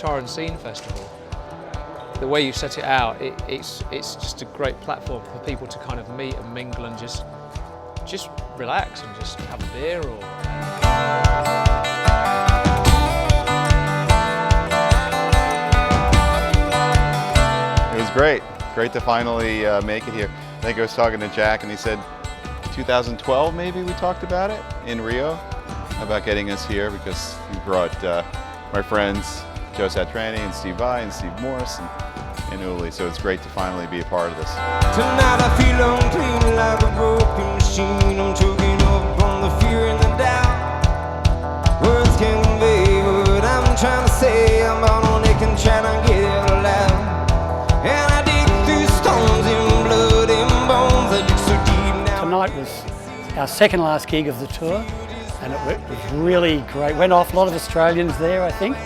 Guitar and Scene Festival, the way you set it out, it's just a great platform for people to kind of meet and mingle and just relax and just have a beer or... It was great to finally make it here. I think I was talking to Jack and he said 2012 maybe we talked about it in Rio, about getting us here because he brought my friends Joe Satriani and Steve Vai and Steve Morris and Uli, so it's great to finally be a part of this. Tonight I feel unclean like a broken machine. I'm choking up on the fear and the doubt. Words can't convey what I'm trying to say. I'm bottleneck and trying to get it loud. And I dig through stones in blood and bones. I dig so deep now. Tonight was our second last gig of the tour, and it was really great. Went off, a lot of Australians there, I think,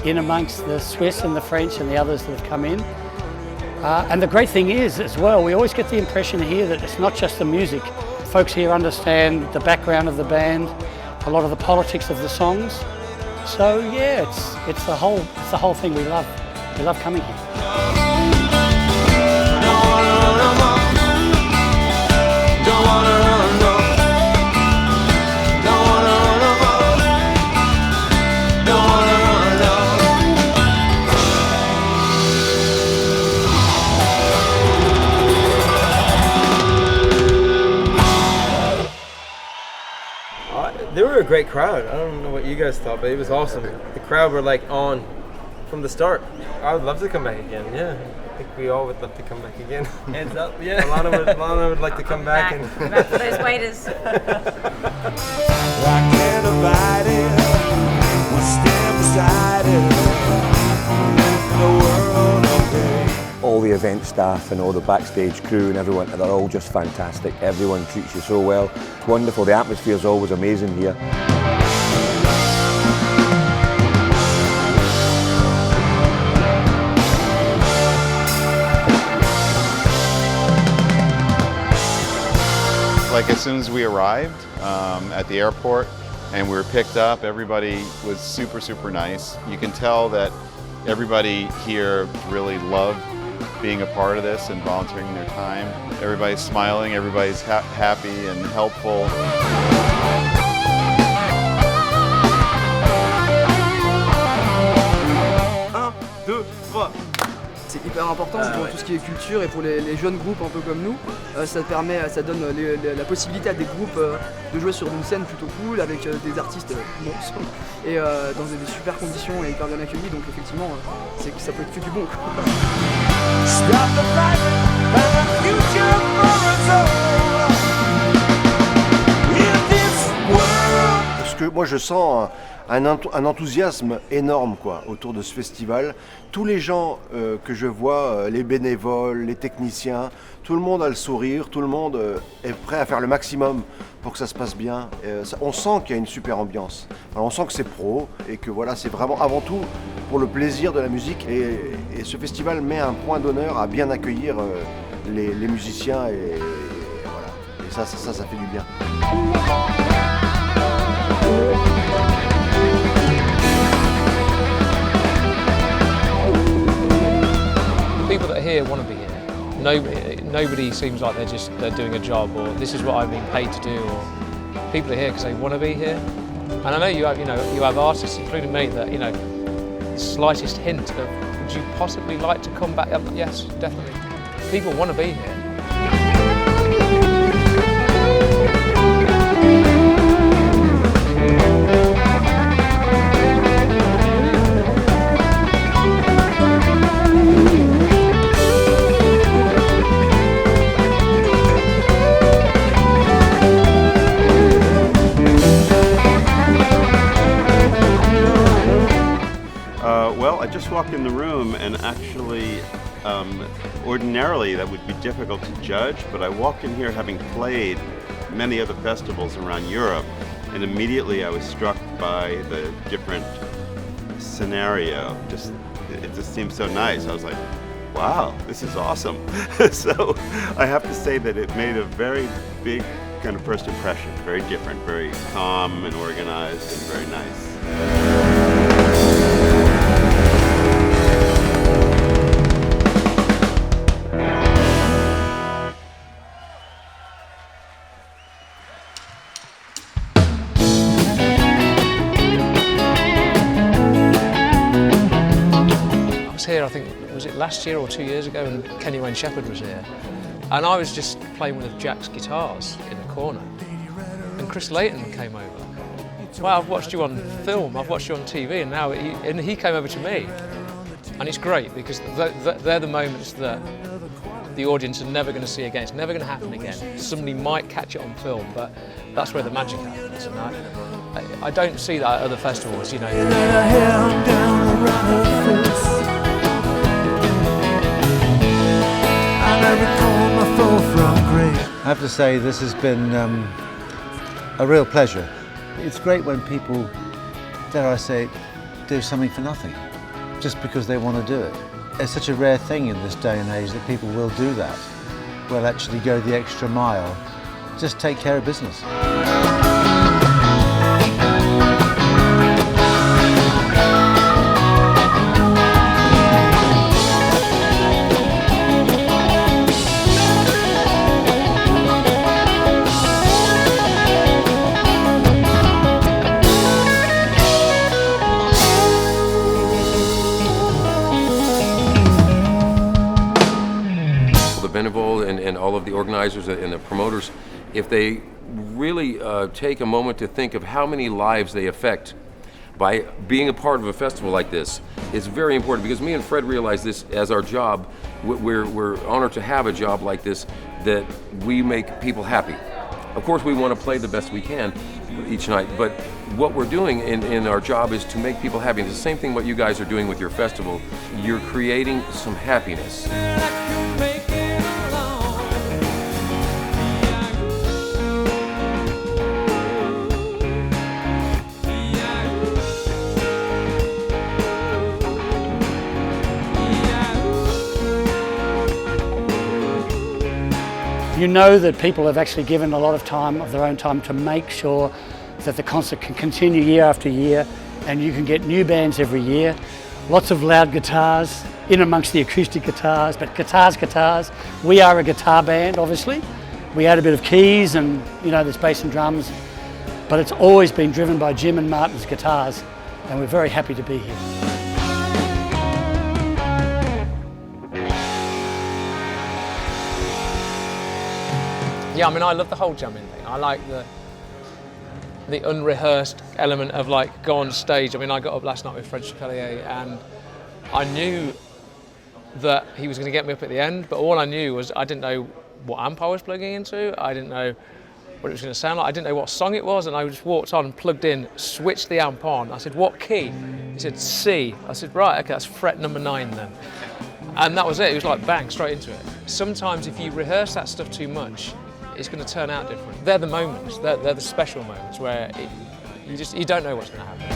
in amongst the Swiss and the French and the others that have come in. And the great thing is, as well, we always get the impression here that it's not just the music. Folks here understand the background of the band, a lot of the politics of the songs. So yeah, it's the whole thing we love. We love coming here. They were a great crowd. I don't know what you guys thought, but it was awesome. The crowd were like on from the start. I would love to come back again. Yeah, I think we all would love to come back again. Hands up. Yeah, Alana would like to come back and back for those waiters. I can't abide it. We'll stand beside it. The world okay. All the event staff and all the backstage crew and everyone, they're all just fantastic. Everyone treats you so well. It's wonderful. The atmosphere is always amazing here. Like as soon as we arrived at the airport and we were picked up, everybody was super nice. You can tell that everybody here really loved being a part of this and volunteering their time. Everybody's smiling, everybody's happy and helpful. C'est hyper important pour tout ce qui est culture et pour les jeunes groupes un peu comme nous. Ça donne la possibilité à des groupes de jouer sur une scène plutôt cool avec des artistes monstres et dans des super conditions et hyper bien accueillis. Donc effectivement, ça peut être que du bon. Parce que moi je sens un enthousiasme énorme autour de ce festival. Tous les gens que je vois, les bénévoles, les techniciens, tout le monde a le sourire, tout le monde est prêt à faire le maximum pour que ça se passe bien. On sent qu'il y a une super ambiance. Alors, on sent que c'est pro et que voilà, c'est vraiment avant tout pour le plaisir de la musique. Et ce festival met un point d'honneur à bien accueillir les musiciens et voilà. Et ça fait du bien. People that are here want to be here. Nobody seems like they're doing a job or this is what I've been paid to do. Or people are here because they want to be here. And I know you have artists, including me, that the slightest hint of would you possibly like to come back? Yes, definitely. People want to be here. Well, I just walked in the room and actually, ordinarily that would be difficult to judge, but I walked in here having played many other festivals around Europe, and immediately I was struck by the different scenario. It just seemed so nice. I was like, wow, this is awesome. So I have to say that it made a very big kind of first impression, very different, very calm and organized and very nice. here, I think, was it last year or 2 years ago, and Kenny Wayne Shepherd was here. And I was just playing one of Jack's guitars in the corner. And Chris Layton came over. Well, I've watched you on film, I've watched you on TV, and now he came over to me. And it's great because they're the moments that the audience are never going to see again. It's never going to happen again. Somebody might catch it on film, but that's where the magic happens. And I don't see that at other festivals, you know. I have to say this has been a real pleasure. It's great when people, dare I say, do something for nothing, just because they want to do it. It's such a rare thing in this day and age that people will do that. Will actually go the extra mile, just take care of business. And all of the organizers and the promoters, if they really take a moment to think of how many lives they affect by being a part of a festival like this, it's very important, because me and Fred realize this as our job. We're honored to have a job like this, that we make people happy. Of course, we want to play the best we can each night, but what we're doing in our job is to make people happy. It's the same thing what you guys are doing with your festival. You're creating some happiness. You know that people have actually given a lot of time, of their own time, to make sure that the concert can continue year after year, and you can get new bands every year. Lots of loud guitars in amongst the acoustic guitars, but guitars. We are a guitar band, obviously. We add a bit of keys and, you know, there's bass and drums, but it's always been driven by Jim and Martin's guitars, and we're very happy to be here. Yeah, I mean, I love the whole jamming thing. I like the unrehearsed element of, like, go on stage. I mean, I got up last night with Fred Chapelier, and I knew that he was going to get me up at the end, but all I knew was I didn't know what amp I was plugging into. I didn't know what it was going to sound like. I didn't know what song it was, and I just walked on and plugged in, switched the amp on. I said, what key? He said, C. I said, right, okay, that's fret number 9 then. And that was it. It was like bang, straight into it. Sometimes if you rehearse that stuff too much, it's going to turn out different. They're the moments, they're the special moments where you don't know what's going to happen.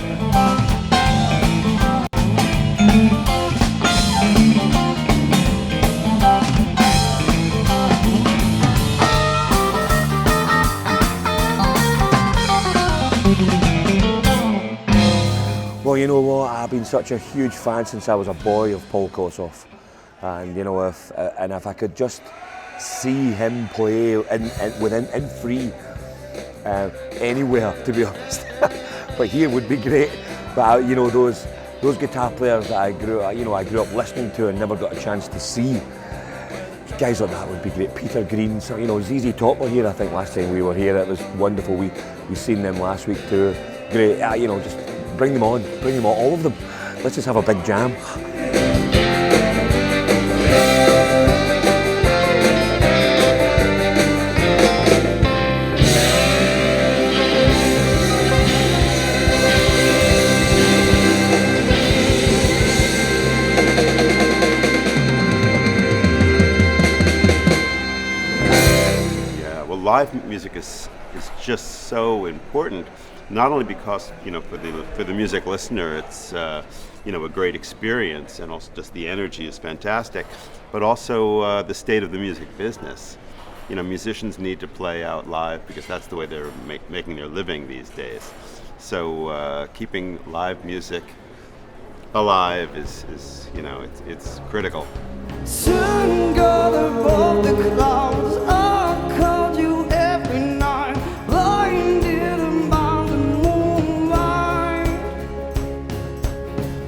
Well, you know what, I've been such a huge fan since I was a boy of Paul Kossoff, and you know, if I could just see him play in free anywhere, to be honest. But here would be great. But you know, those guitar players that I grew up listening to and never got a chance to see, guys like that would be great. Peter Green, so you know, ZZ Top were here, I think, last time we were here. It was wonderful. We seen them last week too. Great. You know, just bring them on, all of them. Let's just have a big jam. Live music is just so important, not only because, you know, for the music listener it's you know, a great experience, and also just the energy is fantastic, but also the state of the music business. You know, musicians need to play out live because that's the way they're making their living these days. So keeping live music alive is you know, it's critical. Sun got above the clouds, I called you every night, blinded by the moonlight.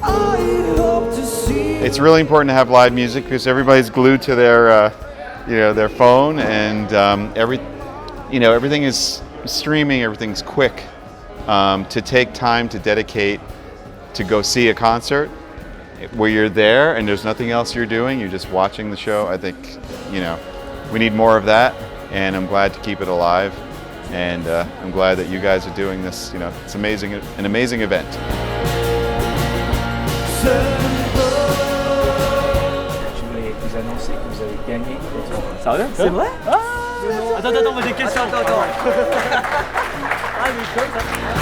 I hope to see it's really important to have live music because everybody's glued to their, their phone, and everything is streaming. Everything's quick. To take time to dedicate to go see a concert where you're there and there's nothing else you're doing, you're just watching the show. I think, we need more of that, and I'm glad to keep it alive. And I'm glad that you guys are doing this. It's amazing, an amazing event. Je voulais vous annoncer que vous avez gagné votre... Sérieux? C'est vrai? Attends, moi j'ai une question. Attends. Ah, mais comme ça.